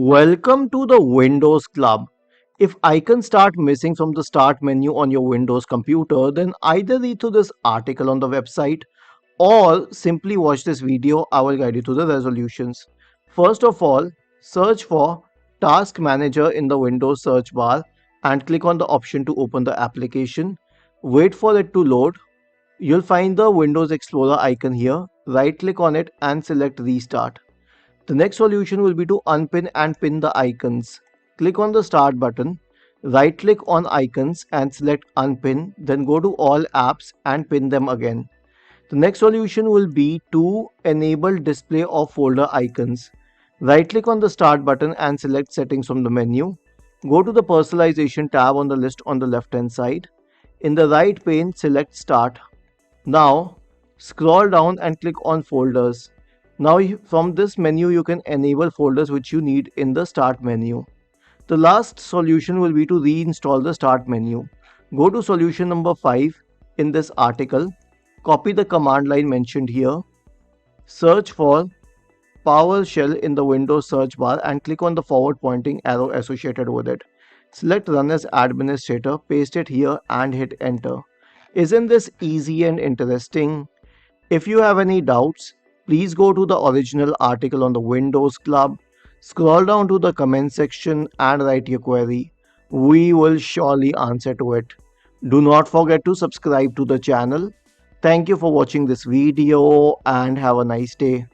Welcome to the Windows Club. If icons start missing from the start menu on your Windows computer, then either read through this article on the website or simply watch this video. I will guide you to the resolutions. First of all, search for Task Manager in the Windows search bar and click on the option to open the application. Wait for it to load. You'll find the Windows Explorer icon here. Right click on it and select Restart. The next solution will be to unpin and pin the icons. Click on the start button, right click on icons and select unpin, then go to all apps and pin them again. The next solution will be to enable display of folder icons. Right click on the start button and select settings from the menu. Go to the personalization tab on the list on the left hand side. In the right pane, select start. Now scroll down and click on folders. Now from this menu you can enable folders which you need in the start menu. The last solution will be to reinstall the start menu. Go to solution number 5 in this article. Copy the command line mentioned here. Search for PowerShell in the Windows search bar and click on the forward pointing arrow associated with it. Select run as administrator, paste it here and hit enter. Isn't this easy and interesting? If you have any doubts, please go to the original article on the Windows Club, scroll down to the comment section and write your query. We will surely answer to it. Do not forget to subscribe to the channel. Thank you for watching this video and have a nice day.